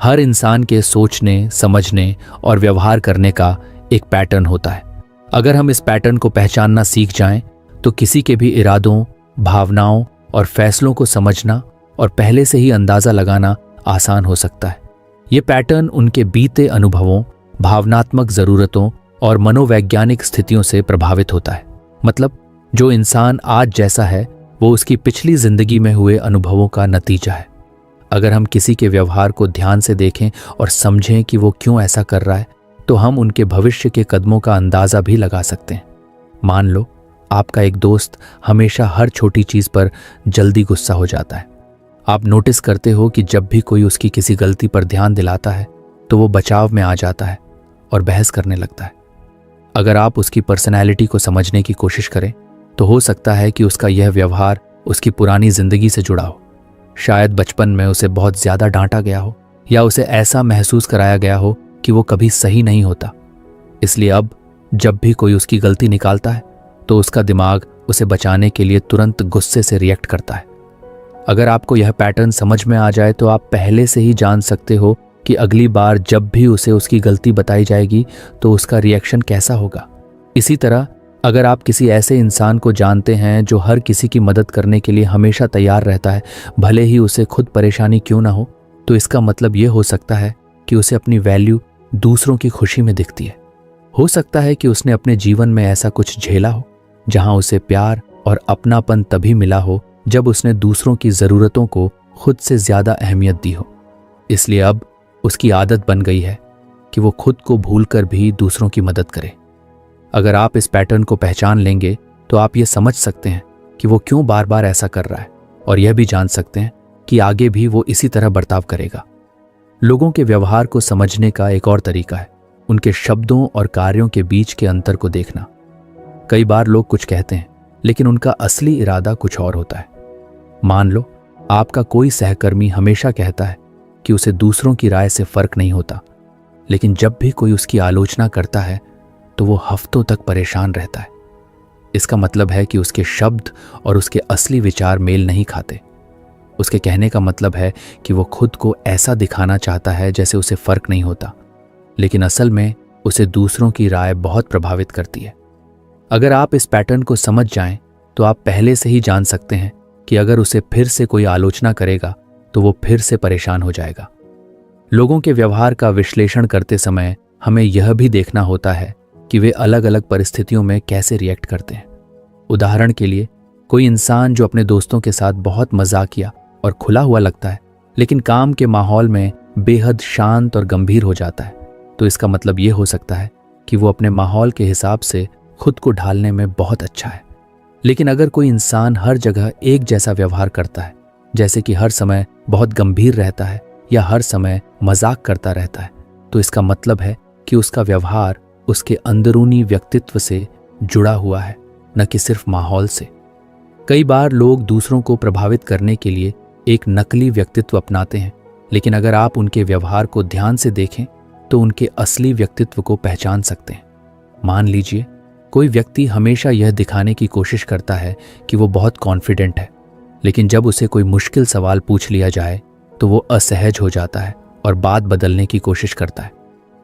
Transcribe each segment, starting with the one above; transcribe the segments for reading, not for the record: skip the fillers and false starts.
हर इंसान के सोचने, समझने और व्यवहार करने का एक पैटर्न होता है। अगर हम इस पैटर्न को पहचानना सीख जाएं, तो किसी के भी इरादों, भावनाओं और फैसलों को समझना और पहले से ही अंदाजा लगाना आसान हो सकता है। ये पैटर्न उनके बीते अनुभवों, भावनात्मक ज़रूरतों और मनोवैज्ञानिक स्थितियों से प्रभावित होता है। मतलब जो इंसान आज जैसा है वो उसकी पिछली जिंदगी में हुए अनुभवों का नतीजा है। अगर हम किसी के व्यवहार को ध्यान से देखें और समझें कि वो क्यों ऐसा कर रहा है, तो हम उनके भविष्य के कदमों का अंदाजा भी लगा सकते हैं। मान लो आपका एक दोस्त हमेशा हर छोटी चीज़ पर जल्दी गुस्सा हो जाता है। आप नोटिस करते हो कि जब भी कोई उसकी किसी गलती पर ध्यान दिलाता है तो वो बचाव में आ जाता है और बहस करने लगता है। अगर आप उसकी पर्सनैलिटी को समझने की कोशिश करें तो हो सकता है कि उसका यह व्यवहार उसकी पुरानी जिंदगी से जुड़ा हो। शायद बचपन में उसे बहुत ज़्यादा डांटा गया हो या उसे ऐसा महसूस कराया गया हो कि वो कभी सही नहीं होता। इसलिए अब जब भी कोई उसकी गलती निकालता है तो उसका दिमाग उसे बचाने के लिए तुरंत गुस्से से रिएक्ट करता है। अगर आपको यह पैटर्न समझ में आ जाए तो आप पहले से ही जान सकते हो कि अगली बार जब भी उसे उसकी गलती बताई जाएगी तो उसका रिएक्शन कैसा होगा। इसी तरह अगर आप किसी ऐसे इंसान को जानते हैं जो हर किसी की मदद करने के लिए हमेशा तैयार रहता है, भले ही उसे खुद परेशानी क्यों ना हो, तो इसका मतलब ये हो सकता है कि उसे अपनी वैल्यू दूसरों की खुशी में दिखती है। हो सकता है कि उसने अपने जीवन में ऐसा कुछ झेला हो जहां उसे प्यार और अपनापन तभी मिला हो जब उसने दूसरों की ज़रूरतों को खुद से ज़्यादा अहमियत दी हो। इसलिए अब उसकी आदत बन गई है कि वो खुद को भूलकर भी दूसरों की मदद करे। अगर आप इस पैटर्न को पहचान लेंगे तो आप ये समझ सकते हैं कि वो क्यों बार बार ऐसा कर रहा है और यह भी जान सकते हैं कि आगे भी वो इसी तरह बर्ताव करेगा। लोगों के व्यवहार को समझने का एक और तरीका है उनके शब्दों और कार्यों के बीच के अंतर को देखना। कई बार लोग कुछ कहते हैं लेकिन उनका असली इरादा कुछ और होता है। मान लो आपका कोई सहकर्मी हमेशा कहता है कि उसे दूसरों की राय से फर्क नहीं होता, लेकिन जब भी कोई उसकी आलोचना करता है तो वो हफ्तों तक परेशान रहता है। इसका मतलब है कि उसके शब्द और उसके असली विचार मेल नहीं खाते। उसके कहने का मतलब है कि वो खुद को ऐसा दिखाना चाहता है जैसे उसे फर्क नहीं होता, लेकिन असल में उसे दूसरों की राय बहुत प्रभावित करती है। अगर आप इस पैटर्न को समझ जाएं तो आप पहले से ही जान सकते हैं कि अगर उसे फिर से कोई आलोचना करेगा तो वो फिर से परेशान हो जाएगा। लोगों के व्यवहार का विश्लेषण करते समय हमें यह भी देखना होता है कि वे अलग अलग परिस्थितियों में कैसे रिएक्ट करते हैं। उदाहरण के लिए कोई इंसान जो अपने दोस्तों के साथ बहुत मजाकिया और खुला हुआ लगता है लेकिन काम के माहौल में बेहद शांत और गंभीर हो जाता है, तो इसका मतलब ये हो सकता है कि वो अपने माहौल के हिसाब से खुद को ढालने में बहुत अच्छा है। लेकिन अगर कोई इंसान हर जगह एक जैसा व्यवहार करता है, जैसे कि हर समय बहुत गंभीर रहता है या हर समय मजाक करता रहता है, तो इसका मतलब है कि उसका व्यवहार उसके अंदरूनी व्यक्तित्व से जुड़ा हुआ है, न कि सिर्फ माहौल से। कई बार लोग दूसरों को प्रभावित करने के लिए एक नकली व्यक्तित्व अपनाते हैं, लेकिन अगर आप उनके व्यवहार को ध्यान से देखें तो उनके असली व्यक्तित्व को पहचान सकते हैं। मान लीजिए कोई व्यक्ति हमेशा यह दिखाने की कोशिश करता है कि वो बहुत कॉन्फिडेंट है, लेकिन जब उसे कोई मुश्किल सवाल पूछ लिया जाए तो वो असहज हो जाता है और बात बदलने की कोशिश करता है।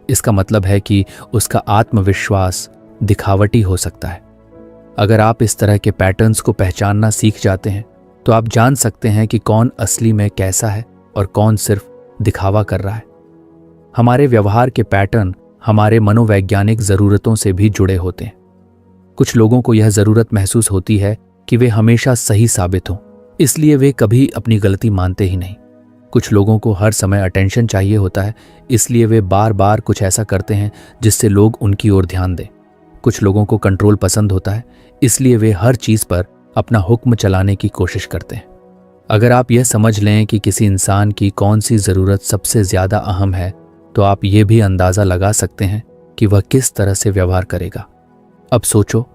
इसका मतलब है कि उसका आत्मविश्वास दिखावटी हो सकता है। अगर आप इस तरह के पैटर्न्स को पहचानना सीख जाते हैं तो आप जान सकते हैं कि कौन असली में कैसा है और कौन सिर्फ दिखावा कर रहा है। हमारे व्यवहार के पैटर्न हमारे मनोवैज्ञानिक ज़रूरतों से भी जुड़े होते हैं। कुछ लोगों को यह ज़रूरत महसूस होती है कि वे हमेशा सही साबित हों, इसलिए वे कभी अपनी गलती मानते ही नहीं। कुछ लोगों को हर समय अटेंशन चाहिए होता है, इसलिए वे बार बार कुछ ऐसा करते हैं जिससे लोग उनकी ओर ध्यान दें। कुछ लोगों को कंट्रोल पसंद होता है, इसलिए वे हर चीज़ पर अपना हुक्म चलाने की कोशिश करते हैं। अगर आप यह समझ लें कि किसी इंसान की कौन सी ज़रूरत सबसे ज़्यादा अहम है, तो आप ये भी अंदाज़ा लगा सकते हैं कि वह किस तरह से व्यवहार करेगा। अब सोचो,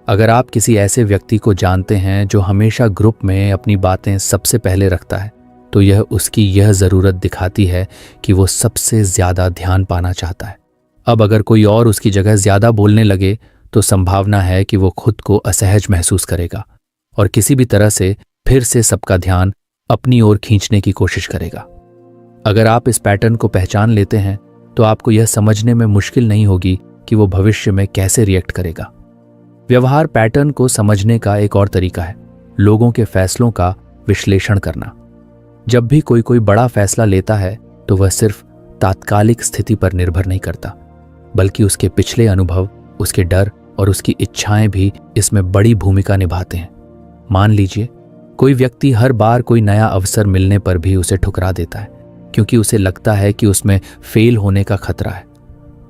अगर आप किसी ऐसे व्यक्ति को जानते हैं जो हमेशा ग्रुप में अपनी बातें सबसे पहले रखता है, तो यह उसकी यह ज़रूरत दिखाती है कि वो सबसे ज़्यादा ध्यान पाना चाहता है। अब अगर कोई और उसकी जगह ज़्यादा बोलने लगे तो संभावना है कि वो खुद को असहज महसूस करेगा और किसी भी तरह से फिर से सबका ध्यान अपनी ओर खींचने की कोशिश करेगा। अगर आप इस पैटर्न को पहचान लेते हैं तो आपको यह समझने में मुश्किल नहीं होगी कि वो भविष्य में कैसे रिएक्ट करेगा। व्यवहार पैटर्न को समझने का एक और तरीका है लोगों के फैसलों का विश्लेषण करना। जब भी कोई बड़ा फैसला लेता है तो वह सिर्फ तात्कालिक स्थिति पर निर्भर नहीं करता, बल्कि उसके पिछले अनुभव, उसके डर और उसकी इच्छाएं भी इसमें बड़ी भूमिका निभाते हैं। मान लीजिए कोई व्यक्ति हर बार कोई नया अवसर मिलने पर भी उसे ठुकरा देता है क्योंकि उसे लगता है कि उसमें फेल होने का खतरा है।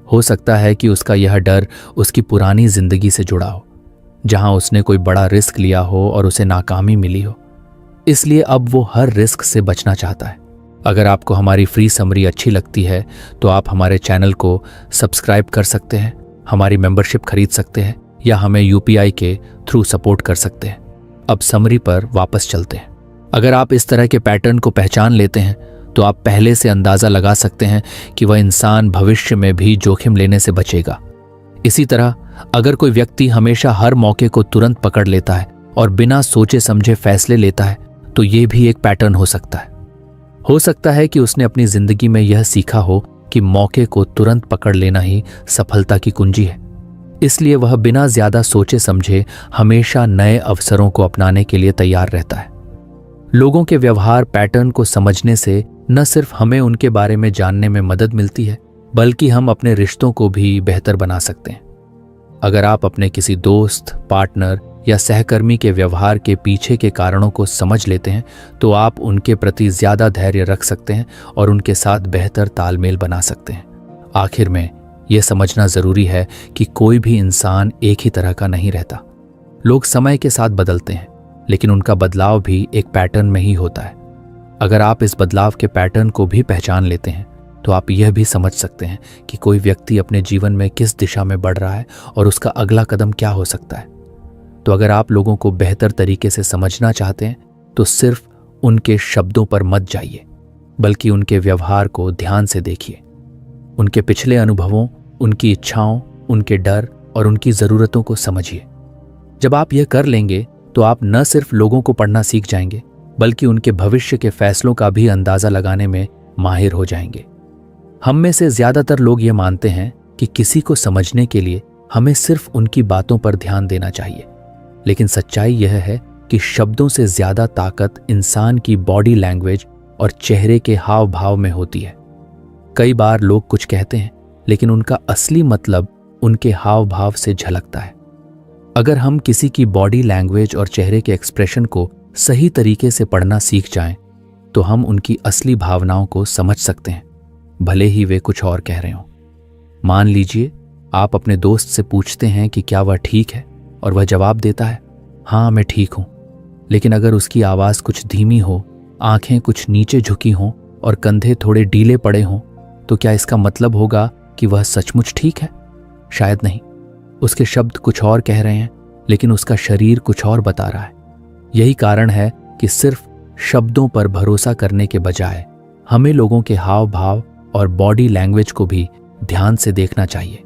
हो सकता है कि उसका यह डर उसकी पुरानी जिंदगी से जुड़ा हो, जहां उसने कोई बड़ा रिस्क लिया हो और उसे नाकामी मिली हो, इसलिए अब वो हर रिस्क से बचना चाहता है। अगर आपको हमारी फ्री समरी अच्छी लगती है तो आप हमारे चैनल को सब्सक्राइब कर सकते हैं, हमारी मेंबरशिप खरीद सकते हैं या हमें यूपीआई के थ्रू सपोर्ट कर सकते हैं। अब समरी पर वापस चलते हैं। अगर आप इस तरह के पैटर्न को पहचान लेते हैं तो आप पहले से अंदाजा लगा सकते हैं कि वह इंसान भविष्य में भी जोखिम लेने से बचेगा। इसी तरह अगर कोई व्यक्ति हमेशा हर मौके को तुरंत पकड़ लेता है और बिना सोचे समझे फैसले लेता है तो ये भी एक पैटर्न हो सकता है। हो सकता है कि उसने अपनी जिंदगी में यह सीखा हो कि मौके को तुरंत पकड़ लेना ही सफलता की कुंजी है, इसलिए वह बिना ज्यादा सोचे समझे हमेशा नए अवसरों को अपनाने के लिए तैयार रहता है। लोगों के व्यवहार पैटर्न को समझने से न सिर्फ हमें उनके बारे में जानने में मदद मिलती है, बल्कि हम अपने रिश्तों को भी बेहतर बना सकते हैं। अगर आप अपने किसी दोस्त, पार्टनर या सहकर्मी के व्यवहार के पीछे के कारणों को समझ लेते हैं तो आप उनके प्रति ज्यादा धैर्य रख सकते हैं और उनके साथ बेहतर तालमेल बना सकते हैं। आखिर में यह समझना जरूरी है कि कोई भी इंसान एक ही तरह का नहीं रहता। लोग समय के साथ बदलते हैं, लेकिन उनका बदलाव भी एक पैटर्न में ही होता है। अगर आप इस बदलाव के पैटर्न को भी पहचान लेते हैं तो आप यह भी समझ सकते हैं कि कोई व्यक्ति अपने जीवन में किस दिशा में बढ़ रहा है और उसका अगला कदम क्या हो सकता है। तो अगर आप लोगों को बेहतर तरीके से समझना चाहते हैं तो सिर्फ उनके शब्दों पर मत जाइए, बल्कि उनके व्यवहार को ध्यान से देखिए। उनके पिछले अनुभवों, उनकी इच्छाओं, उनके डर और उनकी ज़रूरतों को समझिए। जब आप यह कर लेंगे तो आप न सिर्फ लोगों को पढ़ना सीख जाएंगे, बल्कि उनके भविष्य के फैसलों का भी अंदाजा लगाने में माहिर हो जाएंगे। हम में से ज्यादातर लोग ये मानते हैं कि किसी को समझने के लिए हमें सिर्फ उनकी बातों पर ध्यान देना चाहिए, लेकिन सच्चाई यह है कि शब्दों से ज्यादा ताकत इंसान की बॉडी लैंग्वेज और चेहरे के हाव भाव में होती है। कई बार लोग कुछ कहते हैं, लेकिन उनका असली मतलब उनके हाव भाव से झलकता है। अगर हम किसी की बॉडी लैंग्वेज और चेहरे के एक्सप्रेशन को सही तरीके से पढ़ना सीख जाएं, तो हम उनकी असली भावनाओं को समझ सकते हैं, भले ही वे कुछ और कह रहे हों। मान लीजिए आप अपने दोस्त से पूछते हैं कि क्या वह ठीक है, और वह जवाब देता है, हाँ मैं ठीक हूं। लेकिन अगर उसकी आवाज कुछ धीमी हो, आंखें कुछ नीचे झुकी हों और कंधे थोड़े ढीले पड़े हों, तो क्या इसका मतलब होगा कि वह सचमुच ठीक है? शायद नहीं। उसके शब्द कुछ और कह रहे हैं, लेकिन उसका शरीर कुछ और बता रहा है। यही कारण है कि सिर्फ शब्दों पर भरोसा करने के बजाय हमें लोगों के हाव भाव और बॉडी लैंग्वेज को भी ध्यान से देखना चाहिए।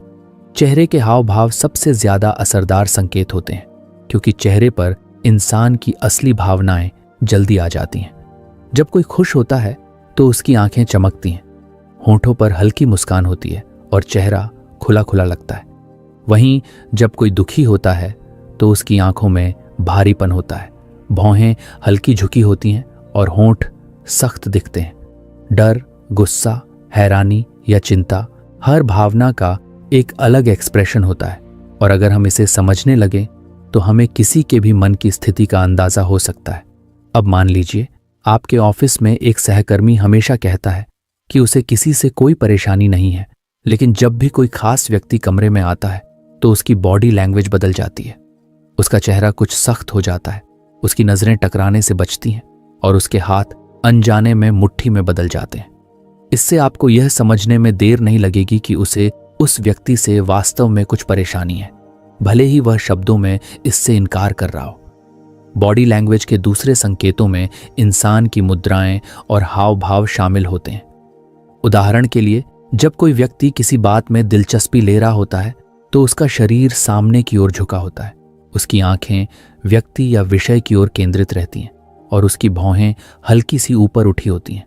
चेहरे के हाव भाव सबसे ज्यादा असरदार संकेत होते हैं, क्योंकि चेहरे पर इंसान की असली भावनाएं जल्दी आ जाती हैं। जब कोई खुश होता है तो उसकी आंखें चमकती हैं, होंठों पर हल्की मुस्कान होती है और चेहरा खुला खुला लगता है। वहीं जब कोई दुखी होता है तो उसकी आंखों में भारीपन होता है, भौहें हल्की झुकी होती हैं और होंठ सख्त दिखते हैं। डर, गुस्सा, हैरानी या चिंता, हर भावना का एक अलग एक्सप्रेशन होता है, और अगर हम इसे समझने लगे तो हमें किसी के भी मन की स्थिति का अंदाजा हो सकता है। अब मान लीजिए आपके ऑफिस में एक सहकर्मी हमेशा कहता है कि उसे किसी से कोई परेशानी नहीं है, लेकिन जब भी कोई खास व्यक्ति कमरे में आता है तो उसकी बॉडी लैंग्वेज बदल जाती है। उसका चेहरा कुछ सख्त हो जाता है, उसकी नजरें टकराने से बचती हैं और उसके हाथ अनजाने में मुट्ठी में बदल जाते हैं। इससे आपको यह समझने में देर नहीं लगेगी कि उसे उस व्यक्ति से वास्तव में कुछ परेशानी है, भले ही वह शब्दों में इससे इनकार कर रहा हो। बॉडी लैंग्वेज के दूसरे संकेतों में इंसान की मुद्राएं और हाव भाव शामिल होते हैं। उदाहरण के लिए, जब कोई व्यक्ति किसी बात में दिलचस्पी ले रहा होता है तो उसका शरीर सामने की ओर झुका होता है, उसकी आंखें व्यक्ति या विषय की ओर केंद्रित रहती हैं और उसकी भौहें हल्की सी ऊपर उठी होती हैं।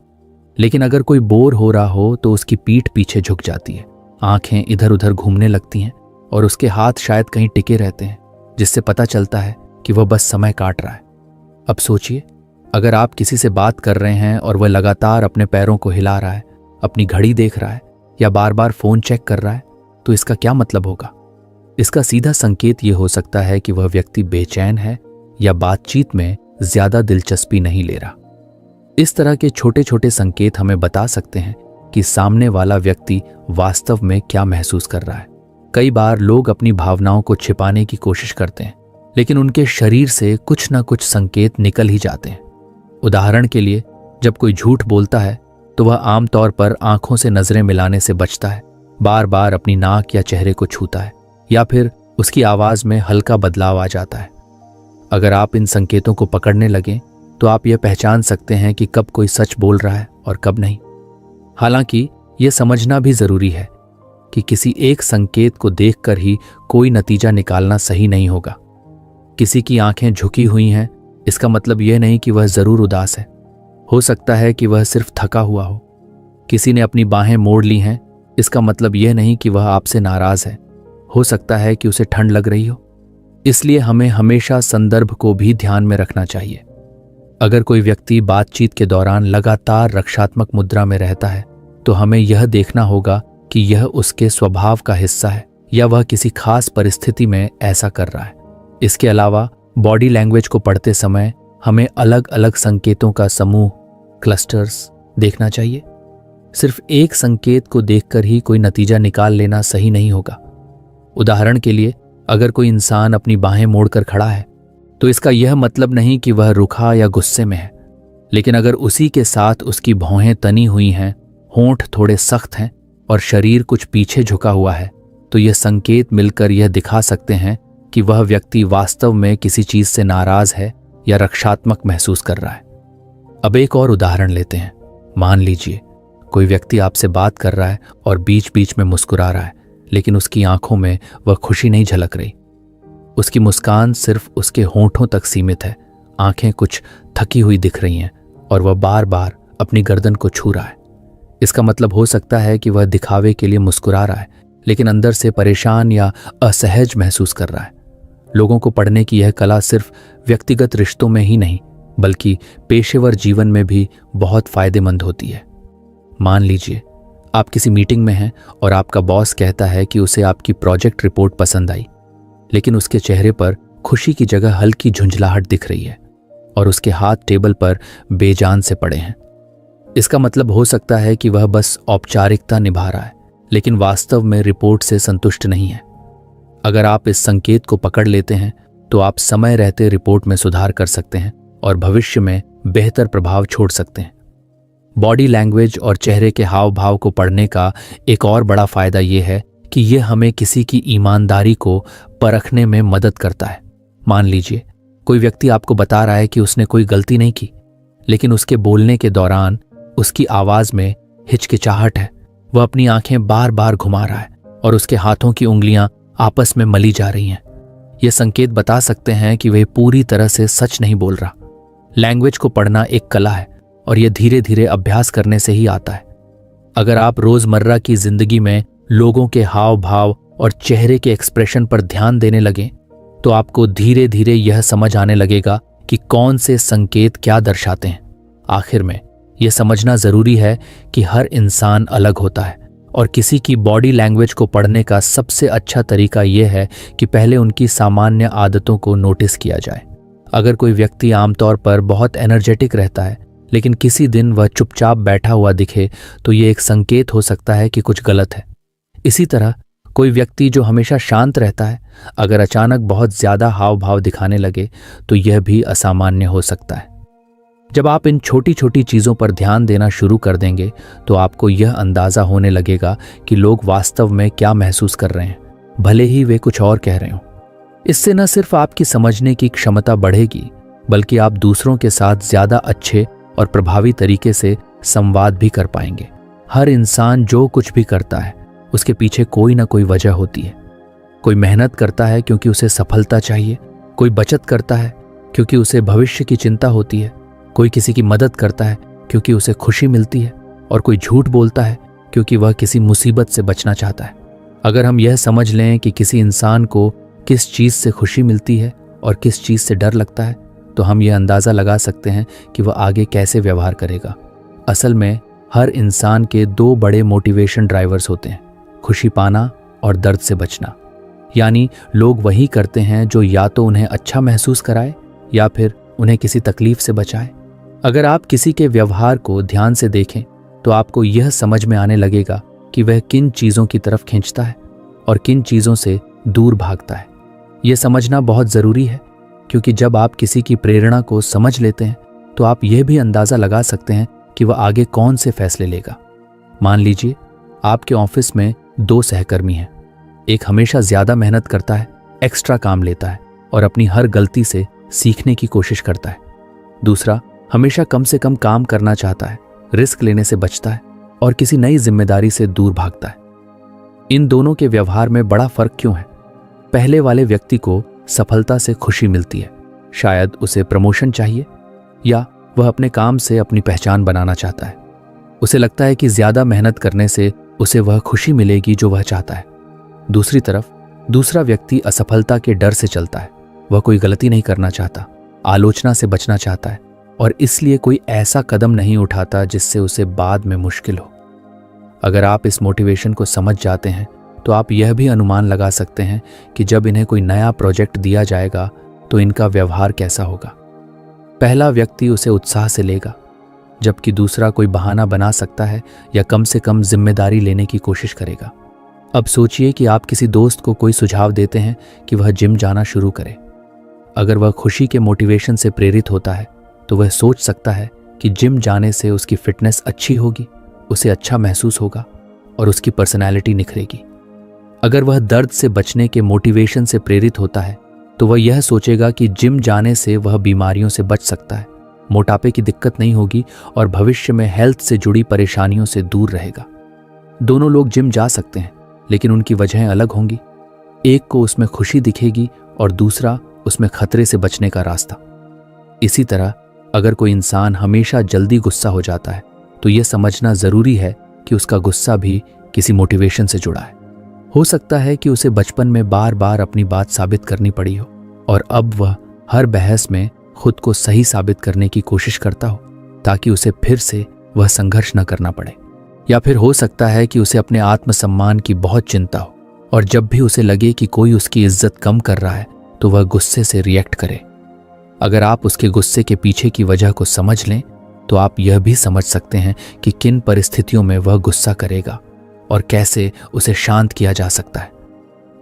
लेकिन अगर कोई बोर हो रहा हो तो उसकी पीठ पीछे झुक जाती है, आंखें इधर उधर घूमने लगती हैं और उसके हाथ शायद कहीं टिके रहते हैं, जिससे पता चलता है कि वह बस समय काट रहा है। अब सोचिए, अगर आप किसी से बात कर रहे हैं और वह लगातार अपने पैरों को हिला रहा है, अपनी घड़ी देख रहा है या बार बार फोन चेक कर रहा है, तो इसका क्या मतलब होगा? इसका सीधा संकेत यह हो सकता है कि वह व्यक्ति बेचैन है या बातचीत में ज्यादा दिलचस्पी नहीं ले रहा। इस तरह के छोटे छोटे संकेत हमें बता सकते हैं कि सामने वाला व्यक्ति वास्तव में क्या महसूस कर रहा है। कई बार लोग अपनी भावनाओं को छिपाने की कोशिश करते हैं, लेकिन उनके शरीर से कुछ ना कुछ संकेत निकल ही जाते हैं। उदाहरण के लिए, जब कोई झूठ बोलता है तो वह आमतौर पर आंखों से नजरें मिलाने से बचता है, बार बार अपनी नाक या चेहरे को छूता है, या फिर उसकी आवाज में हल्का बदलाव आ जाता है। अगर आप इन संकेतों को पकड़ने लगें तो आप यह पहचान सकते हैं कि कब कोई सच बोल रहा है और कब नहीं। हालांकि यह समझना भी जरूरी है कि किसी एक संकेत को देखकर ही कोई नतीजा निकालना सही नहीं होगा। किसी की आंखें झुकी हुई हैं, इसका मतलब यह नहीं कि वह जरूर उदास है। हो सकता है कि वह सिर्फ थका हुआ हो। किसी ने अपनी बाहें मोड़ ली हैं, इसका मतलब यह नहीं कि वह आपसे नाराज है। हो सकता है कि उसे ठंड लग रही हो। इसलिए हमें हमेशा संदर्भ को भी ध्यान में रखना चाहिए। अगर कोई व्यक्ति बातचीत के दौरान लगातार रक्षात्मक मुद्रा में रहता है, तो हमें यह देखना होगा कि यह उसके स्वभाव का हिस्सा है या वह किसी खास परिस्थिति में ऐसा कर रहा है। इसके अलावा बॉडी लैंग्वेज को पढ़ते समय हमें अलग अलग संकेतों का समूह, क्लस्टर्स, देखना चाहिए। सिर्फ एक संकेत को देखकर ही कोई नतीजा निकाल लेना सही नहीं होगा। उदाहरण के लिए, अगर कोई इंसान अपनी बाहें मोड़कर खड़ा है तो इसका यह मतलब नहीं कि वह रुखा या गुस्से में है। लेकिन अगर उसी के साथ उसकी भौहें तनी हुई हैं, होंठ थोड़े सख्त हैं और शरीर कुछ पीछे झुका हुआ है, तो यह संकेत मिलकर यह दिखा सकते हैं कि वह व्यक्ति वास्तव में किसी चीज से नाराज है या रक्षात्मक महसूस कर रहा है। अब एक और उदाहरण लेते हैं। मान लीजिए कोई व्यक्ति आपसे बात कर रहा है और बीच बीच में मुस्कुरा रहा है, लेकिन उसकी आंखों में वह खुशी नहीं झलक रही। उसकी मुस्कान सिर्फ उसके होंठों तक सीमित है, आंखें कुछ थकी हुई दिख रही हैं और वह बार बार अपनी गर्दन को छू रहा है। इसका मतलब हो सकता है कि वह दिखावे के लिए मुस्कुरा रहा है, लेकिन अंदर से परेशान या असहज महसूस कर रहा है। लोगों को पढ़ने की यह कला सिर्फ व्यक्तिगत रिश्तों में ही नहीं, बल्कि पेशेवर जीवन में भी बहुत फायदेमंद होती है। मान लीजिए आप किसी मीटिंग में हैं और आपका बॉस कहता है कि उसे आपकी प्रोजेक्ट रिपोर्ट पसंद आई, लेकिन उसके चेहरे पर खुशी की जगह हल्की झुंझलाहट दिख रही है और उसके हाथ टेबल पर बेजान से पड़े हैं। इसका मतलब हो सकता है कि वह बस औपचारिकता निभा रहा है, लेकिन वास्तव में रिपोर्ट से संतुष्ट नहीं है। अगर आप इस संकेत को पकड़ लेते हैं तो आप समय रहते रिपोर्ट में सुधार कर सकते हैं और भविष्य में बेहतर प्रभाव छोड़ सकते हैं। बॉडी लैंग्वेज और चेहरे के हाव भाव को पढ़ने का एक और बड़ा फायदा यह है कि यह हमें किसी की ईमानदारी को परखने में मदद करता है। मान लीजिए कोई व्यक्ति आपको बता रहा है कि उसने कोई गलती नहीं की, लेकिन उसके बोलने के दौरान उसकी आवाज में हिचकिचाहट है, वह अपनी आंखें बार बार घुमा रहा है और उसके हाथों की उंगलियां आपस में मली जा रही हैं। ये संकेत बता सकते हैं कि वह पूरी तरह से सच नहीं बोल रहा। लैंग्वेज को पढ़ना एक कला है और यह धीरे धीरे अभ्यास करने से ही आता है। अगर आप रोजमर्रा की जिंदगी में लोगों के हाव भाव और चेहरे के एक्सप्रेशन पर ध्यान देने लगें, तो आपको धीरे धीरे यह समझ आने लगेगा कि कौन से संकेत क्या दर्शाते हैं। आखिर में यह समझना जरूरी है कि हर इंसान अलग होता है और किसी की बॉडी लैंग्वेज को पढ़ने का सबसे अच्छा तरीका यह है कि पहले उनकी सामान्य आदतों को नोटिस किया जाए। अगर कोई व्यक्ति आमतौर पर बहुत एनर्जेटिक रहता है, लेकिन किसी दिन वह चुपचाप बैठा हुआ दिखे, तो यह एक संकेत हो सकता है कि कुछ गलत है। इसी तरह कोई व्यक्ति जो हमेशा शांत रहता है, अगर अचानक बहुत ज्यादा हाव भाव दिखाने लगे, तो यह भी असामान्य हो सकता है। जब आप इन छोटी छोटी चीजों पर ध्यान देना शुरू कर देंगे, तो आपको यह अंदाजा होने लगेगा कि लोग वास्तव में क्या महसूस कर रहे हैं, भले ही वे कुछ और कह रहे हों। इससे न सिर्फ आपकी समझने की क्षमता बढ़ेगी, बल्कि आप दूसरों के साथ ज्यादा अच्छे और प्रभावी तरीके से संवाद भी कर पाएंगे। हर इंसान जो कुछ भी करता है, उसके पीछे कोई ना कोई वजह होती है। कोई मेहनत करता है क्योंकि उसे सफलता चाहिए, कोई बचत करता है क्योंकि उसे भविष्य की चिंता होती है, कोई किसी की मदद करता है क्योंकि उसे खुशी मिलती है, और कोई झूठ बोलता है क्योंकि वह किसी मुसीबत से बचना चाहता है। अगर हम यह समझ लें कि किसी इंसान को किस चीज़ से खुशी मिलती है और किस चीज़ से डर लगता है, तो हम यह अंदाज़ा लगा सकते हैं कि वह आगे कैसे व्यवहार करेगा। असल में हर इंसान के दो बड़े मोटिवेशन ड्राइवर्स होते हैं, खुशी पाना और दर्द से बचना। यानी लोग वही करते हैं जो या तो उन्हें अच्छा महसूस कराए या फिर उन्हें किसी तकलीफ से बचाए। अगर आप किसी के व्यवहार को ध्यान से देखें तो आपको यह समझ में आने लगेगा कि वह किन चीज़ों की तरफ खींचता है और किन चीज़ों से दूर भागता है। यह समझना बहुत ज़रूरी है, क्योंकि जब आप किसी की प्रेरणा को समझ लेते हैं तो आप यह भी अंदाज़ा लगा सकते हैं कि वह आगे कौन से फैसले लेगा। मान लीजिए आपके ऑफिस में दो सहकर्मी हैं। एक हमेशा ज़्यादा मेहनत करता है, एक्स्ट्रा काम लेता है और अपनी हर गलती से सीखने की कोशिश करता है। दूसरा हमेशा कम से कम काम करना चाहता है, रिस्क लेने से बचता है और किसी नई जिम्मेदारी से दूर भागता है। इन दोनों के व्यवहार में बड़ा फर्क क्यों है? पहले वाले व्यक्ति को सफलता से खुशी मिलती है, शायद उसे प्रमोशन चाहिए या वह अपने काम से अपनी पहचान बनाना चाहता है। उसे लगता है कि ज्यादा मेहनत करने से उसे वह खुशी मिलेगी जो वह चाहता है। दूसरी तरफ दूसरा व्यक्ति असफलता के डर से चलता है। वह कोई गलती नहीं करना चाहता, आलोचना से बचना चाहता है और इसलिए कोई ऐसा कदम नहीं उठाता जिससे उसे बाद में मुश्किल हो। अगर आप इस मोटिवेशन को समझ जाते हैं तो आप यह भी अनुमान लगा सकते हैं कि जब इन्हें कोई नया प्रोजेक्ट दिया जाएगा तो इनका व्यवहार कैसा होगा। पहला व्यक्ति उसे उत्साह से लेगा, जबकि दूसरा कोई बहाना बना सकता है या कम से कम जिम्मेदारी लेने की कोशिश करेगा। अब सोचिए कि आप किसी दोस्त को कोई सुझाव देते हैं कि वह जिम जाना शुरू करे। अगर वह खुशी के मोटिवेशन से प्रेरित होता है तो वह सोच सकता है कि जिम जाने से उसकी फिटनेस अच्छी होगी, उसे अच्छा महसूस होगा और उसकी पर्सनैलिटी निखरेगी। अगर वह दर्द से बचने के मोटिवेशन से प्रेरित होता है तो वह यह सोचेगा कि जिम जाने से वह बीमारियों से बच सकता है, मोटापे की दिक्कत नहीं होगी और भविष्य में हेल्थ से जुड़ी परेशानियों से दूर रहेगा। दोनों लोग जिम जा सकते हैं, लेकिन उनकी वजहें अलग होंगी। एक को उसमें खुशी दिखेगी और दूसरा उसमें खतरे से बचने का रास्ता। इसी तरह अगर कोई इंसान हमेशा जल्दी गुस्सा हो जाता है तो यह समझना जरूरी है कि उसका गुस्सा भी किसी मोटिवेशन से जुड़ा है। हो सकता है कि उसे बचपन में बार बार अपनी बात साबित करनी पड़ी हो और अब वह हर बहस में खुद को सही साबित करने की कोशिश करता हो ताकि उसे फिर से वह संघर्ष न करना पड़े। या फिर हो सकता है कि उसे अपने आत्मसम्मान की बहुत चिंता हो और जब भी उसे लगे कि कोई उसकी इज्जत कम कर रहा है तो वह गुस्से से रिएक्ट करे। अगर आप उसके गुस्से के पीछे की वजह को समझ लें तो आप यह भी समझ सकते हैं कि किन परिस्थितियों में वह गुस्सा करेगा और कैसे उसे शांत किया जा सकता है।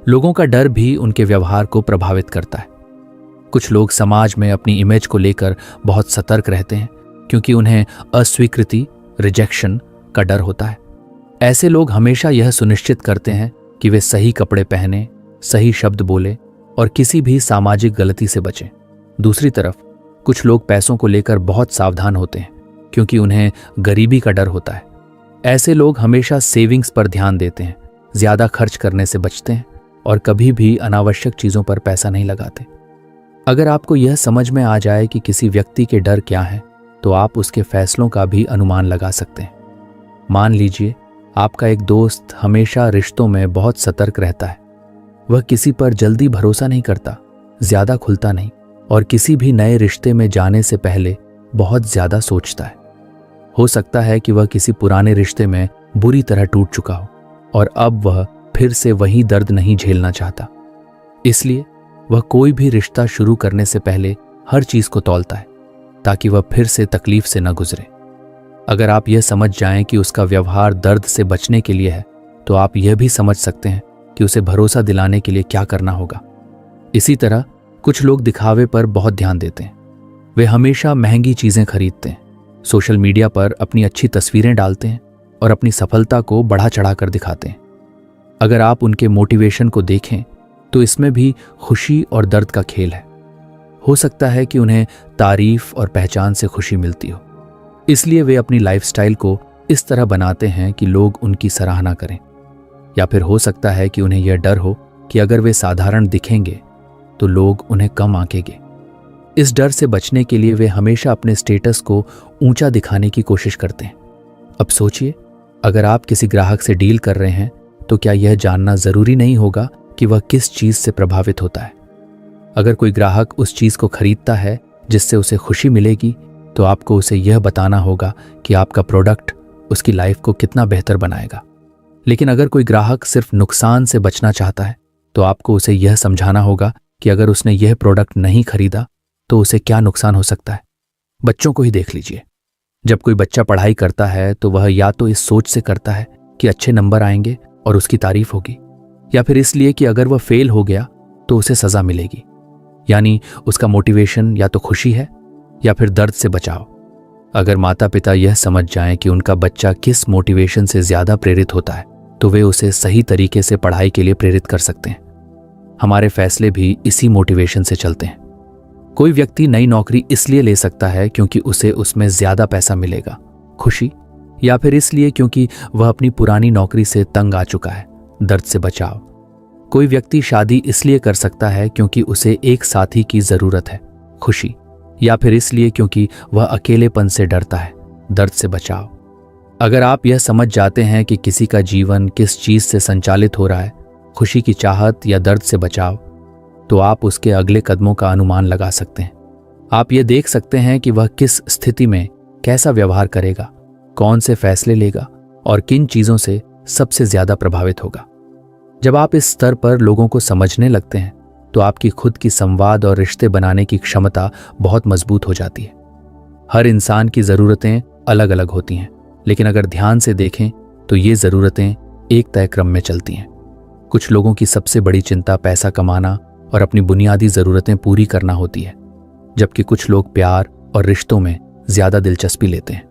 लोगों का डर भी उनके व्यवहार को प्रभावित करता है। कुछ लोग समाज में अपनी इमेज को लेकर बहुत सतर्क रहते हैं क्योंकि उन्हें अस्वीकृति, रिजेक्शन का डर होता है। ऐसे लोग हमेशा यह सुनिश्चित करते हैं कि वे सही कपड़े पहने, सही शब्द बोले और किसी भी सामाजिक गलती से बचें। दूसरी तरफ कुछ लोग पैसों को लेकर बहुत सावधान होते हैं क्योंकि उन्हें गरीबी का डर होता है। ऐसे लोग हमेशा सेविंग्स पर ध्यान देते हैं, ज्यादा खर्च करने से बचते हैं और कभी भी अनावश्यक चीजों पर पैसा नहीं लगाते। अगर आपको यह समझ में आ जाए कि किसी व्यक्ति के डर क्या हैं, तो आप उसके फैसलों का भी अनुमान लगा सकते हैं। मान लीजिए आपका एक दोस्त हमेशा रिश्तों में बहुत सतर्क रहता है। वह किसी पर जल्दी भरोसा नहीं करता, ज्यादा खुलता नहीं और किसी भी नए रिश्ते में जाने से पहले बहुत ज्यादा सोचता है। हो सकता है कि वह किसी पुराने रिश्ते में बुरी तरह टूट चुका हो और अब वह फिर से वही दर्द नहीं झेलना चाहता। इसलिए वह कोई भी रिश्ता शुरू करने से पहले हर चीज को तौलता है ताकि वह फिर से तकलीफ से न गुजरे। अगर आप यह समझ जाएं कि उसका व्यवहार दर्द से बचने के लिए है, तो आप यह भी समझ सकते हैं कि उसे भरोसा दिलाने के लिए क्या करना होगा। इसी तरह कुछ लोग दिखावे पर बहुत ध्यान देते हैं। वे हमेशा महंगी चीजें खरीदते हैं, सोशल मीडिया पर अपनी अच्छी तस्वीरें डालते हैं और अपनी सफलता को बढ़ा चढ़ाकर दिखाते हैं। अगर आप उनके मोटिवेशन को देखें तो इसमें भी खुशी और दर्द का खेल है। हो सकता है कि उन्हें तारीफ और पहचान से खुशी मिलती हो, इसलिए वे अपनी लाइफस्टाइल को इस तरह बनाते हैं कि लोग उनकी सराहना करें। या फिर हो सकता है कि उन्हें यह डर हो कि अगर वे साधारण दिखेंगे तो लोग उन्हें कम आंकेंगे। इस डर से बचने के लिए वे हमेशा अपने स्टेटस को ऊंचा दिखाने की कोशिश करते हैं। अब सोचिए, अगर आप किसी ग्राहक से डील कर रहे हैं तो क्या यह जानना जरूरी नहीं होगा कि वह किस चीज से प्रभावित होता है? अगर कोई ग्राहक उस चीज को खरीदता है जिससे उसे खुशी मिलेगी, तो आपको उसे यह बताना होगा कि आपका प्रोडक्ट उसकी लाइफ को कितना बेहतर बनाएगा। लेकिन अगर कोई ग्राहक सिर्फ नुकसान से बचना चाहता है, तो आपको उसे यह समझाना होगा कि अगर उसने यह प्रोडक्ट नहीं खरीदा तो उसे क्या नुकसान हो सकता है। बच्चों को ही देख लीजिए। जब कोई बच्चा पढ़ाई करता है तो वह या तो इस सोच से करता है कि अच्छे नंबर आएंगे और उसकी तारीफ होगी, या फिर इसलिए कि अगर वह फेल हो गया तो उसे सजा मिलेगी। यानी उसका मोटिवेशन या तो खुशी है या फिर दर्द से बचाव। अगर माता पिता यह समझ जाएं कि उनका बच्चा किस मोटिवेशन से ज्यादा प्रेरित होता है, तो वे उसे सही तरीके से पढ़ाई के लिए प्रेरित कर सकते हैं। हमारे फैसले भी इसी मोटिवेशन से चलते हैं। कोई व्यक्ति नई नौकरी इसलिए ले सकता है क्योंकि उसे उसमें ज्यादा पैसा मिलेगा, खुशी, या फिर इसलिए क्योंकि वह अपनी पुरानी नौकरी से तंग आ चुका है, दर्द से बचाव। कोई व्यक्ति शादी इसलिए कर सकता है क्योंकि उसे एक साथी की जरूरत है, खुशी, या फिर इसलिए क्योंकि वह अकेलेपन से डरता है, दर्द से बचाव। अगर आप यह समझ जाते हैं कि किसी का जीवन किस चीज से संचालित हो रहा है, खुशी की चाहत या दर्द से बचाव, तो आप उसके अगले कदमों का अनुमान लगा सकते हैं। आप ये देख सकते हैं कि वह किस स्थिति में कैसा व्यवहार करेगा, कौन से फैसले लेगा और किन चीजों से सबसे ज्यादा प्रभावित होगा। जब आप इस स्तर पर लोगों को समझने लगते हैं तो आपकी खुद की संवाद और रिश्ते बनाने की क्षमता बहुत मजबूत हो जाती है। हर इंसान की ज़रूरतें अलग अलग होती हैं, लेकिन अगर ध्यान से देखें तो ये ज़रूरतें एक तय क्रम में चलती हैं। कुछ लोगों की सबसे बड़ी चिंता पैसा कमाना और अपनी बुनियादी ज़रूरतें पूरी करना होती है, जबकि कुछ लोग प्यार और रिश्तों में ज़्यादा दिलचस्पी लेते हैं।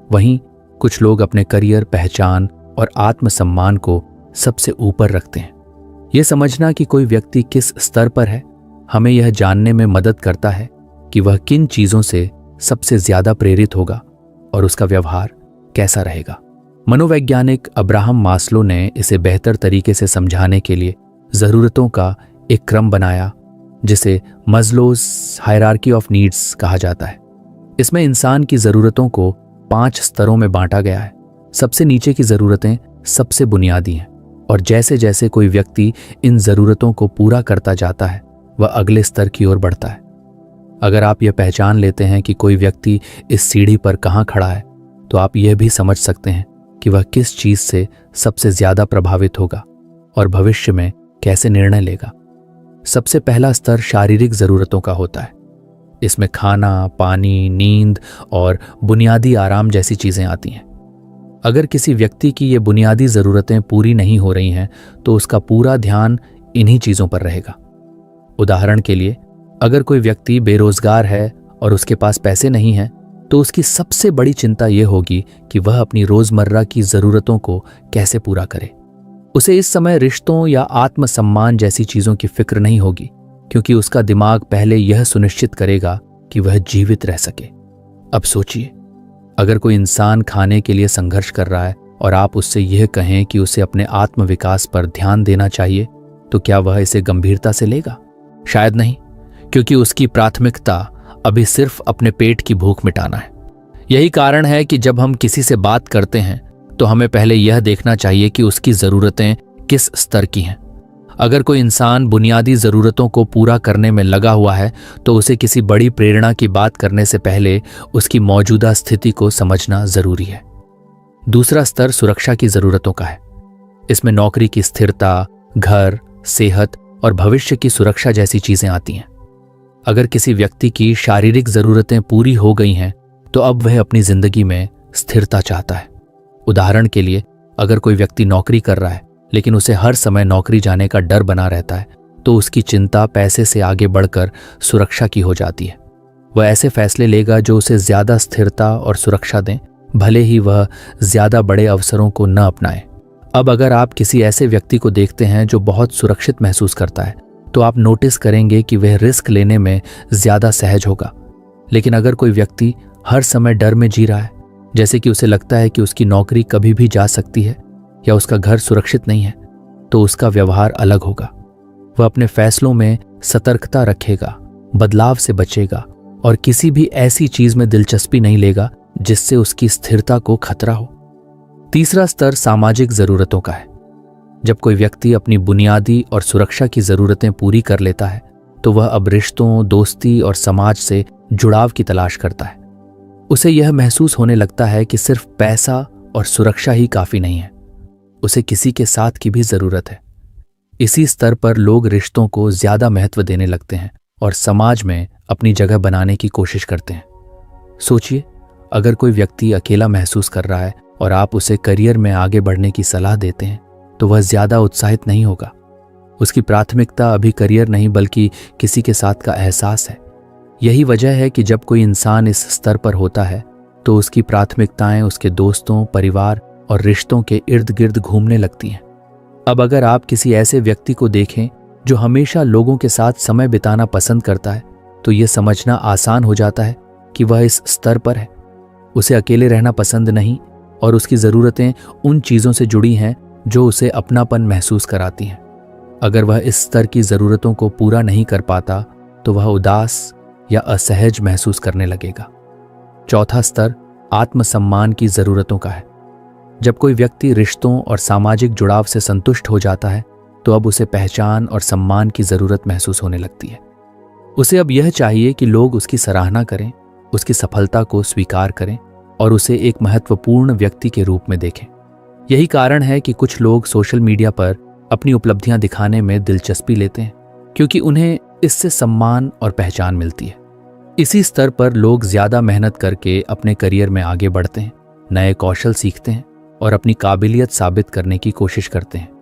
वहीं कुछ लोग अपने करियर, पहचान और आत्मसम्मान को सबसे ऊपर रखते हैं। यह समझना कि कोई व्यक्ति किस स्तर पर है हमें यह जानने में मदद करता है कि वह किन चीज़ों से सबसे ज्यादा प्रेरित होगा और उसका व्यवहार कैसा रहेगा। मनोवैज्ञानिक अब्राहम मास्लो ने इसे बेहतर तरीके से समझाने के लिए ज़रूरतों का एक क्रम बनाया, जिसे मज़लोज़ हायरार्की ऑफ नीड्स कहा जाता है। इसमें इंसान की ज़रूरतों को 5 स्तरों में बांटा गया है। सबसे नीचे की ज़रूरतें सबसे बुनियादी हैं, और जैसे जैसे कोई व्यक्ति इन ज़रूरतों को पूरा करता जाता है, वह अगले स्तर की ओर बढ़ता है। अगर आप यह पहचान लेते हैं कि कोई व्यक्ति इस सीढ़ी पर कहाँ खड़ा है, तो आप यह भी समझ सकते हैं कि वह किस चीज़ से सबसे ज़्यादा प्रभावित होगा और भविष्य में कैसे निर्णय लेगा। सबसे पहला स्तर शारीरिक ज़रूरतों का होता है। इसमें खाना, पानी, नींद और बुनियादी आराम जैसी चीज़ें आती हैं। अगर किसी व्यक्ति की ये बुनियादी ज़रूरतें पूरी नहीं हो रही हैं, तो उसका पूरा ध्यान इन्हीं चीज़ों पर रहेगा। उदाहरण के लिए, अगर कोई व्यक्ति बेरोजगार है और उसके पास पैसे नहीं हैं, तो उसकी सबसे बड़ी चिंता यह होगी कि वह अपनी रोज़मर्रा की ज़रूरतों को कैसे पूरा करे। उसे इस समय रिश्तों या आत्मसम्मान जैसी चीज़ों की फिक्र नहीं होगी, क्योंकि उसका दिमाग पहले यह सुनिश्चित करेगा कि वह जीवित रह सके। अब सोचिए, अगर कोई इंसान खाने के लिए संघर्ष कर रहा है और आप उससे यह कहें कि उसे अपने आत्मविकास पर ध्यान देना चाहिए, तो क्या वह इसे गंभीरता से लेगा? शायद नहीं, क्योंकि उसकी प्राथमिकता अभी सिर्फ अपने पेट की भूख मिटाना है। यही कारण है कि जब हम किसी से बात करते हैं तो हमें पहले यह देखना चाहिए कि उसकी ज़रूरतें किस स्तर की हैं। अगर कोई इंसान बुनियादी ज़रूरतों को पूरा करने में लगा हुआ है, तो उसे किसी बड़ी प्रेरणा की बात करने से पहले उसकी मौजूदा स्थिति को समझना ज़रूरी है। दूसरा स्तर सुरक्षा की ज़रूरतों का है। इसमें नौकरी की स्थिरता, घर, सेहत और भविष्य की सुरक्षा जैसी चीज़ें आती हैं। अगर किसी व्यक्ति की शारीरिक ज़रूरतें पूरी हो गई हैं, तो अब वह अपनी ज़िंदगी में स्थिरता चाहता है। उदाहरण के लिए, अगर कोई व्यक्ति नौकरी कर रहा है लेकिन उसे हर समय नौकरी जाने का डर बना रहता है, तो उसकी चिंता पैसे से आगे बढ़कर सुरक्षा की हो जाती है। वह ऐसे फैसले लेगा जो उसे ज़्यादा स्थिरता और सुरक्षा दें, भले ही वह ज़्यादा बड़े अवसरों को न अपनाए। अब अगर आप किसी ऐसे व्यक्ति को देखते हैं जो बहुत सुरक्षित महसूस करता है, तो आप नोटिस करेंगे कि वह रिस्क लेने में ज़्यादा सहज होगा। लेकिन अगर कोई व्यक्ति हर समय डर में जी रहा है, जैसे कि उसे लगता है कि उसकी नौकरी कभी भी जा सकती है या उसका घर सुरक्षित नहीं है, तो उसका व्यवहार अलग होगा। वह अपने फैसलों में सतर्कता रखेगा, बदलाव से बचेगा और किसी भी ऐसी चीज में दिलचस्पी नहीं लेगा जिससे उसकी स्थिरता को खतरा हो। तीसरा स्तर सामाजिक जरूरतों का है। जब कोई व्यक्ति अपनी बुनियादी और सुरक्षा की जरूरतें पूरी कर लेता है तो वह अब रिश्तों, दोस्ती और समाज से जुड़ाव की तलाश करता है। उसे यह महसूस होने लगता है कि सिर्फ पैसा और सुरक्षा ही काफी नहीं है, उसे किसी के साथ की भी जरूरत है। इसी स्तर पर लोग रिश्तों को ज्यादा महत्व देने लगते हैं और समाज में अपनी जगह बनाने की कोशिश करते हैं। सोचिए, अगर कोई व्यक्ति अकेला महसूस कर रहा है और आप उसे करियर में आगे बढ़ने की सलाह देते हैं तो वह ज्यादा उत्साहित नहीं होगा। उसकी प्राथमिकता अभी करियर नहीं बल्कि किसी के साथ का एहसास है। यही वजह है कि जब कोई इंसान इस स्तर पर होता है तो उसकी प्राथमिकताएं उसके दोस्तों, परिवार और रिश्तों के इर्द गिर्द घूमने लगती हैं। अब अगर आप किसी ऐसे व्यक्ति को देखें जो हमेशा लोगों के साथ समय बिताना पसंद करता है तो यह समझना आसान हो जाता है कि वह इस स्तर पर है। उसे अकेले रहना पसंद नहीं और उसकी ज़रूरतें उन चीज़ों से जुड़ी हैं जो उसे अपनापन महसूस कराती हैं। अगर वह इस स्तर की ज़रूरतों को पूरा नहीं कर पाता तो वह उदास या असहज महसूस करने लगेगा। चौथा स्तर आत्मसम्मान की ज़रूरतों का है। जब कोई व्यक्ति रिश्तों और सामाजिक जुड़ाव से संतुष्ट हो जाता है तो अब उसे पहचान और सम्मान की ज़रूरत महसूस होने लगती है। उसे अब यह चाहिए कि लोग उसकी सराहना करें, उसकी सफलता को स्वीकार करें और उसे एक महत्वपूर्ण व्यक्ति के रूप में देखें। यही कारण है कि कुछ लोग सोशल मीडिया पर अपनी उपलब्धियां दिखाने में दिलचस्पी लेते हैं, क्योंकि उन्हें इससे सम्मान और पहचान मिलती है। इसी स्तर पर लोग ज्यादा मेहनत करके अपने करियर में आगे बढ़ते हैं, नए कौशल सीखते हैं और अपनी काबिलियत साबित करने की कोशिश करते हैं।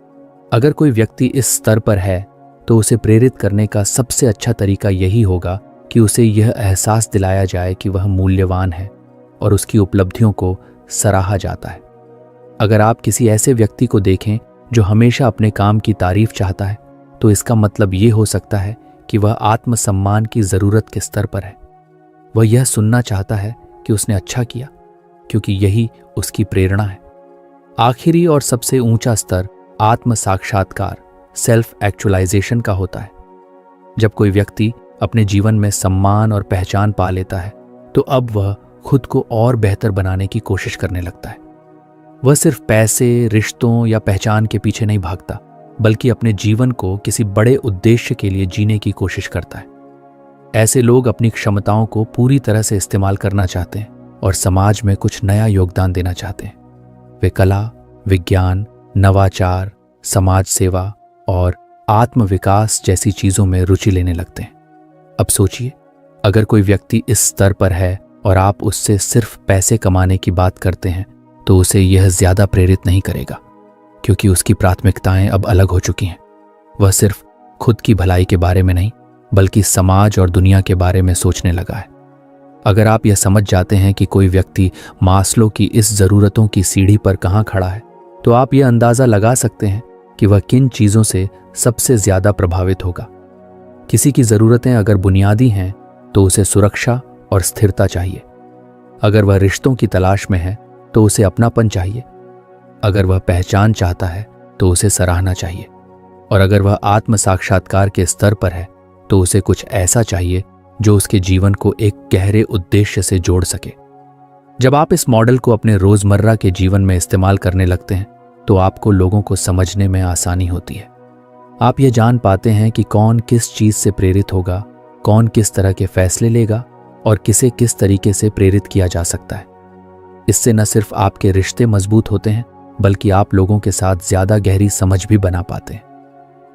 अगर कोई व्यक्ति इस स्तर पर है तो उसे प्रेरित करने का सबसे अच्छा तरीका यही होगा कि उसे यह एहसास दिलाया जाए कि वह मूल्यवान है और उसकी उपलब्धियों को सराहा जाता है। अगर आप किसी ऐसे व्यक्ति को देखें जो हमेशा अपने काम की तारीफ चाहता है तो इसका मतलब ये हो सकता है कि वह आत्मसम्मान की ज़रूरत के स्तर पर है। वह यह सुनना चाहता है कि उसने अच्छा किया, क्योंकि यही उसकी प्रेरणा है। आखिरी और सबसे ऊंचा स्तर आत्म साक्षात्कार, सेल्फ एक्चुअलाइजेशन का होता है। जब कोई व्यक्ति अपने जीवन में सम्मान और पहचान पा लेता है तो अब वह खुद को और बेहतर बनाने की कोशिश करने लगता है। वह सिर्फ पैसे, रिश्तों या पहचान के पीछे नहीं भागता, बल्कि अपने जीवन को किसी बड़े उद्देश्य के लिए जीने की कोशिश करता है। ऐसे लोग अपनी क्षमताओं को पूरी तरह से इस्तेमाल करना चाहते हैं और समाज में कुछ नया योगदान देना चाहते हैं। वे कला, विज्ञान, नवाचार, समाज सेवा और आत्मविकास जैसी चीजों में रुचि लेने लगते हैं। अब सोचिए, अगर कोई व्यक्ति इस स्तर पर है और आप उससे सिर्फ पैसे कमाने की बात करते हैं तो उसे यह ज्यादा प्रेरित नहीं करेगा, क्योंकि उसकी प्राथमिकताएं अब अलग हो चुकी हैं। वह सिर्फ खुद की भलाई के बारे में नहीं बल्कि समाज और दुनिया के बारे में सोचने लगा है। अगर आप यह समझ जाते हैं कि कोई व्यक्ति मास्लो की इस जरूरतों की सीढ़ी पर कहाँ खड़ा है तो आप यह अंदाजा लगा सकते हैं कि वह किन चीजों से सबसे ज्यादा प्रभावित होगा। किसी की जरूरतें अगर बुनियादी हैं तो उसे सुरक्षा और स्थिरता चाहिए। अगर वह रिश्तों की तलाश में है तो उसे अपनापन चाहिए। अगर वह पहचान चाहता है तो उसे सराहना चाहिए। और अगर वह आत्म साक्षात्कार के स्तर पर है तो उसे कुछ ऐसा चाहिए जो उसके जीवन को एक गहरे उद्देश्य से जोड़ सके। जब आप इस मॉडल को अपने रोजमर्रा के जीवन में इस्तेमाल करने लगते हैं तो आपको लोगों को समझने में आसानी होती है। आप ये जान पाते हैं कि कौन किस चीज से प्रेरित होगा, कौन किस तरह के फैसले लेगा और किसे किस तरीके से प्रेरित किया जा सकता है। इससे न सिर्फ आपके रिश्ते मजबूत होते हैं बल्कि आप लोगों के साथ ज्यादा गहरी समझ भी बना पाते हैं।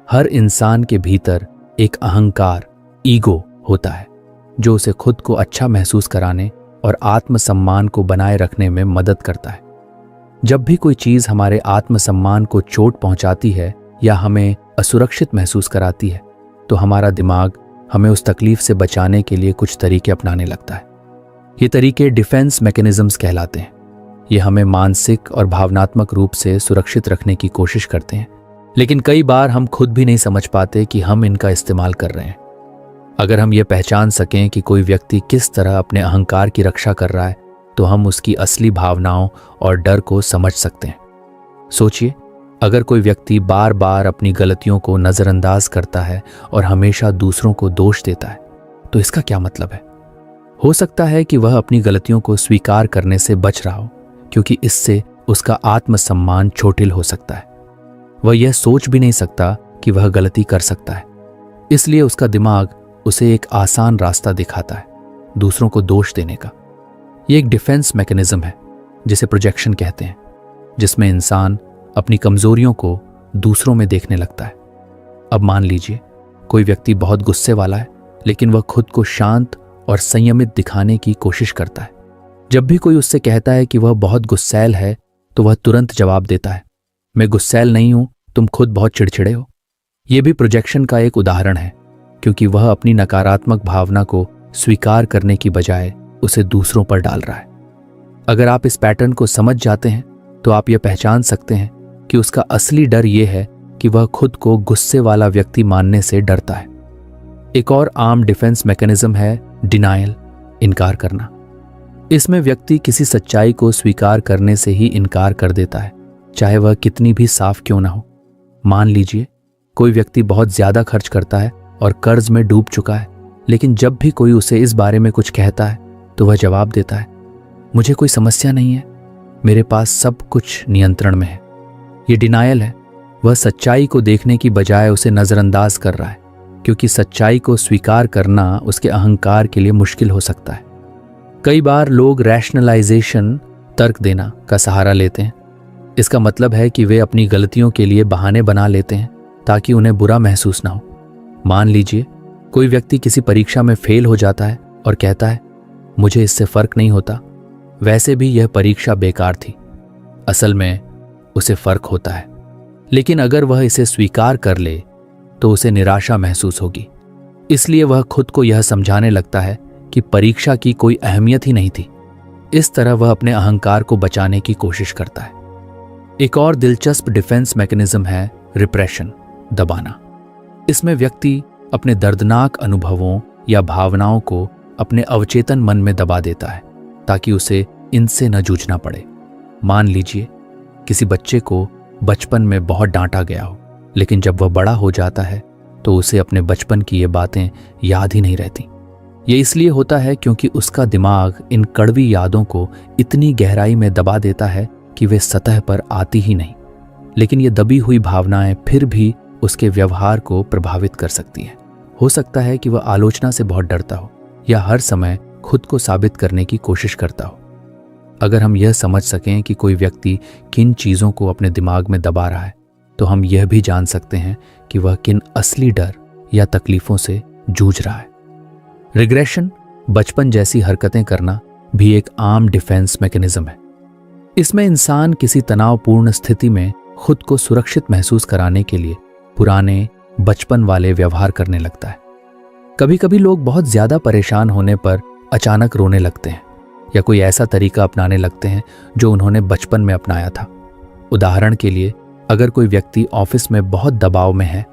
हर इंसान के भीतर एक अहंकार, ईगो होता है जो उसे खुद को अच्छा महसूस कराने और आत्मसम्मान को बनाए रखने में मदद करता है। जब भी कोई चीज हमारे आत्मसम्मान को चोट पहुंचाती है या हमें असुरक्षित महसूस कराती है तो हमारा दिमाग हमें उस तकलीफ से बचाने के लिए कुछ तरीके अपनाने लगता है। ये तरीके डिफेंस मैकेनिज्म्स कहलाते हैं। ये हमें मानसिक और भावनात्मक रूप से सुरक्षित रखने की कोशिश करते हैं, लेकिन कई बार हम खुद भी नहीं समझ पाते कि हम इनका इस्तेमाल कर रहे हैं। अगर हम ये पहचान सकें कि कोई व्यक्ति किस तरह अपने अहंकार की रक्षा कर रहा है तो हम उसकी असली भावनाओं और डर को समझ सकते हैं। सोचिए, अगर कोई व्यक्ति बार बार अपनी गलतियों को नजरअंदाज करता है और हमेशा दूसरों को दोष देता है तो इसका क्या मतलब है? हो सकता है कि वह अपनी गलतियों को स्वीकार करने से बच रहा हो, क्योंकि इससे उसका आत्मसम्मान चोटिल हो सकता है। वह यह सोच भी नहीं सकता कि वह गलती कर सकता है, इसलिए उसका दिमाग उसे एक आसान रास्ता दिखाता है, दूसरों को दोष देने का। यह एक डिफेंस मैकेनिज्म है जिसे प्रोजेक्शन कहते हैं, जिसमें इंसान अपनी कमजोरियों को दूसरों में देखने लगता है। अब मान लीजिए कोई व्यक्ति बहुत गुस्से वाला है, लेकिन वह खुद को शांत और संयमित दिखाने की कोशिश करता है। जब भी कोई उससे कहता है कि वह बहुत गुस्सैल है, तो वह तुरंत जवाब देता है, मैं गुस्सैल नहीं हूं, तुम खुद बहुत चिड़चिड़े हो। यह भी प्रोजेक्शन का एक उदाहरण है, क्योंकि वह अपनी नकारात्मक भावना को स्वीकार करने की बजाय उसे दूसरों पर डाल रहा है। अगर आप इस पैटर्न को समझ जाते हैं तो आप यह पहचान सकते हैं कि उसका असली डर यह है कि वह खुद को गुस्से वाला व्यक्ति मानने से डरता है। एक और आम डिफेंस मैकेनिज्म है डिनायल, इनकार करना। इसमें व्यक्ति किसी सच्चाई को स्वीकार करने से ही इनकार कर देता है, चाहे वह कितनी भी साफ क्यों ना हो। मान लीजिए कोई व्यक्ति बहुत ज्यादा खर्च करता है और कर्ज में डूब चुका है, लेकिन जब भी कोई उसे इस बारे में कुछ कहता है तो वह जवाब देता है, मुझे कोई समस्या नहीं है, मेरे पास सब कुछ नियंत्रण में है। ये डिनायल है। वह सच्चाई को देखने की बजाय उसे नजरअंदाज कर रहा है, क्योंकि सच्चाई को स्वीकार करना उसके अहंकार के लिए मुश्किल हो सकता है। कई बार लोग रैशनलाइजेशन, तर्क देना का सहारा लेते हैं। इसका मतलब है कि वे अपनी गलतियों के लिए बहाने बना लेते हैं ताकि उन्हें बुरा महसूस ना हो। मान लीजिए कोई व्यक्ति किसी परीक्षा में फेल हो जाता है और कहता है, मुझे इससे फर्क नहीं होता, वैसे भी यह परीक्षा बेकार थी। असल में उसे फर्क होता है, लेकिन अगर वह इसे स्वीकार कर ले तो उसे निराशा महसूस होगी। इसलिए वह खुद को यह समझाने लगता है कि परीक्षा की कोई अहमियत ही नहीं थी। इस तरह वह अपने अहंकार को बचाने की कोशिश करता है। एक और दिलचस्प डिफेंस मैकेनिज्म है रिप्रेशन, दबाना। इसमें व्यक्ति अपने दर्दनाक अनुभवों या भावनाओं को अपने अवचेतन मन में दबा देता है ताकि उसे इनसे न जूझना पड़े। मान लीजिए किसी बच्चे को बचपन में बहुत डांटा गया हो, लेकिन जब वह बड़ा हो जाता है तो उसे अपने बचपन की ये बातें याद ही नहीं रहती। ये इसलिए होता है क्योंकि उसका दिमाग इन कड़वी यादों को इतनी गहराई में दबा देता है कि वे सतह पर आती ही नहीं। लेकिन ये दबी हुई भावनाएं फिर भी उसके व्यवहार को प्रभावित कर सकती हैं। हो सकता है कि वह आलोचना से बहुत डरता हो या हर समय खुद को साबित करने की कोशिश करता हो। अगर हम यह समझ सकें कि कोई व्यक्ति किन चीज़ों को अपने दिमाग में दबा रहा है, तो हम यह भी जान सकते हैं कि वह किन असली डर या तकलीफों से जूझ रहा है। रिग्रेशन, बचपन जैसी हरकतें करना भी एक आम डिफेंस मैकेनिज्म है। इसमें इंसान किसी तनावपूर्ण स्थिति में खुद को सुरक्षित महसूस कराने के लिए पुराने बचपन वाले व्यवहार करने लगता है। कभी कभी लोग बहुत ज्यादा परेशान होने पर अचानक रोने लगते हैं या कोई ऐसा तरीका अपनाने लगते हैं जो उन्होंने बचपन में अपनाया था। उदाहरण के लिए, अगर कोई व्यक्ति ऑफिस में बहुत दबाव में है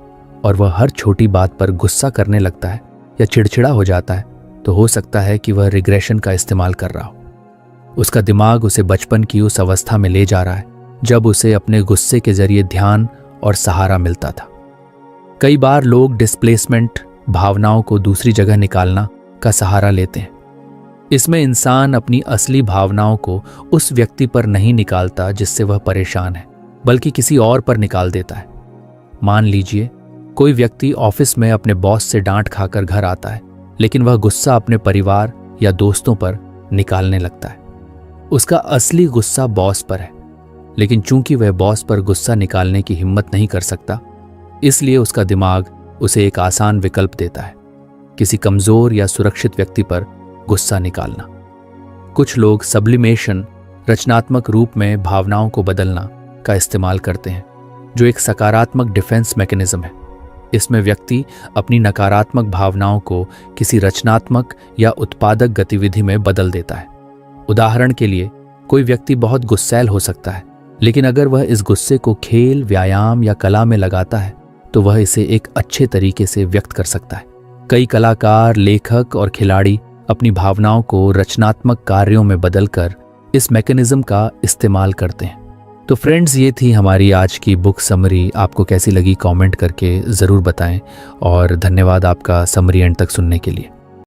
और वह हर छोटी बात पर गुस्सा करने लगता है या चिड़चिड़ा हो जाता है, तो हो सकता है कि वह रिग्रेशन का इस्तेमाल कर रहा हो। उसका दिमाग उसे बचपन की उस अवस्था में ले जा रहा है जब उसे अपने गुस्से के जरिए ध्यान और सहारा मिलता था। कई बार लोग डिस्प्लेसमेंट, भावनाओं को दूसरी जगह निकालना का सहारा लेते हैं। इसमें इंसान अपनी असली भावनाओं को उस व्यक्ति पर नहीं निकालता जिससे वह परेशान है, बल्कि किसी और पर निकाल देता है। मान लीजिए कोई व्यक्ति ऑफिस में अपने बॉस से डांट खाकर घर आता है, लेकिन वह गुस्सा अपने परिवार या दोस्तों पर निकालने लगता है। उसका असली गुस्सा बॉस पर है, लेकिन चूंकि वह बॉस पर गुस्सा निकालने की हिम्मत नहीं कर सकता, इसलिए उसका दिमाग उसे एक आसान विकल्प देता है, किसी कमजोर या सुरक्षित व्यक्ति पर गुस्सा निकालना। कुछ लोग सब्लिमेशन, रचनात्मक रूप में भावनाओं को बदलना का इस्तेमाल करते हैं, जो एक सकारात्मक डिफेंस मैकेनिज्म है। इसमें व्यक्ति अपनी नकारात्मक भावनाओं को किसी रचनात्मक या उत्पादक गतिविधि में बदल देता है। उदाहरण के लिए, कोई व्यक्ति बहुत गुस्सैल हो सकता है, लेकिन अगर वह इस गुस्से को खेल, व्यायाम या कला में लगाता है तो वह इसे एक अच्छे तरीके से व्यक्त कर सकता है। कई कलाकार, लेखक और खिलाड़ी अपनी भावनाओं को रचनात्मक कार्यों में बदलकर इस मैकेनिज्म का इस्तेमाल करते हैं। तो फ्रेंड्स, ये थी हमारी आज की बुक समरी। आपको कैसी लगी कमेंट करके ज़रूर बताएं और धन्यवाद आपका समरी एंड तक सुनने के लिए।